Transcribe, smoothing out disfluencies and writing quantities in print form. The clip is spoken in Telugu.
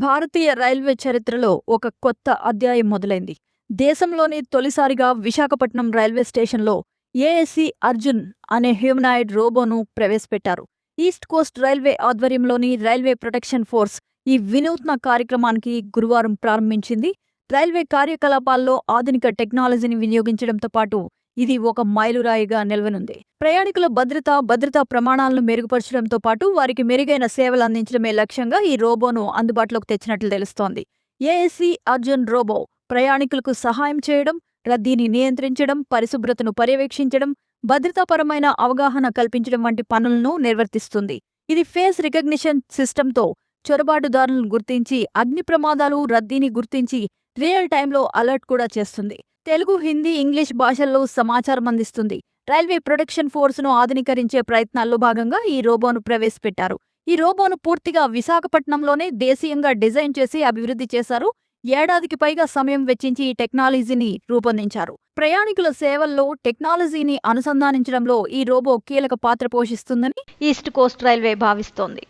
భారతీయ రైల్వే చరిత్రలో ఒక కొత్త అధ్యాయం మొదలైంది. దేశంలోని తొలిసారిగా విశాఖపట్నం రైల్వే స్టేషన్లో ఏఎస్సి అర్జున్ అనే హ్యూమనాయిడ్ రోబోను ప్రవేశపెట్టారు. ఈస్ట్ కోస్ట్ రైల్వే ఆధ్వర్యంలోని రైల్వే ప్రొటెక్షన్ ఫోర్స్ ఈ వినూత్న కార్యక్రమానికి గురువారం ప్రారంభించింది. రైల్వే కార్యకలాపాల్లో ఆధునిక టెక్నాలజీని వినియోగించడంతో పాటు ఇది ఒక మైలురాయిగా నిలవనుంది. ప్రయాణికుల భద్రతా ప్రమాణాలను మెరుగుపరచడంతో పాటు వారికి మెరుగైన సేవలు అందించడమే లక్ష్యంగా ఈ రోబోను అందుబాటులోకి తెచ్చినట్లు తెలుస్తోంది. ఏఎస్సి అర్జున్ రోబో ప్రయాణికులకు సహాయం చేయడం, రద్దీని నియంత్రించడం, పరిశుభ్రతను పర్యవేక్షించడం, భద్రతాపరమైన అవగాహన కల్పించడం వంటి పనులను నిర్వర్తిస్తుంది. ఇది ఫేస్ రికగ్నిషన్ సిస్టంతో చొరబాటుదారులను గుర్తించి, అగ్ని ప్రమాదాలు, రద్దీని గుర్తించి రియల్ టైంలో అలర్ట్ కూడా చేస్తుంది. తెలుగు, హిందీ, ఇంగ్లీష్ భాషల్లో సమాచారం అందిస్తుంది. రైల్వే ప్రొటెక్షన్ ఫోర్సును ఆధునీకరించే ప్రయత్నాల్లో భాగంగా ఈ రోబోను ప్రవేశపెట్టారు. ఈ రోబోను పూర్తిగా విశాఖపట్నంలోనే దేశీయంగా డిజైన్ చేసి అభివృద్ధి చేశారు. ఏడాదికి పైగా సమయం వెచ్చించి ఈ టెక్నాలజీని రూపొందించారు. ప్రయాణికుల సేవల్లో టెక్నాలజీని అనుసంధానించడంలో ఈ రోబో కీలక పాత్ర పోషిస్తుందని ఈస్ట్ కోస్ట్ రైల్వే భావిస్తోంది.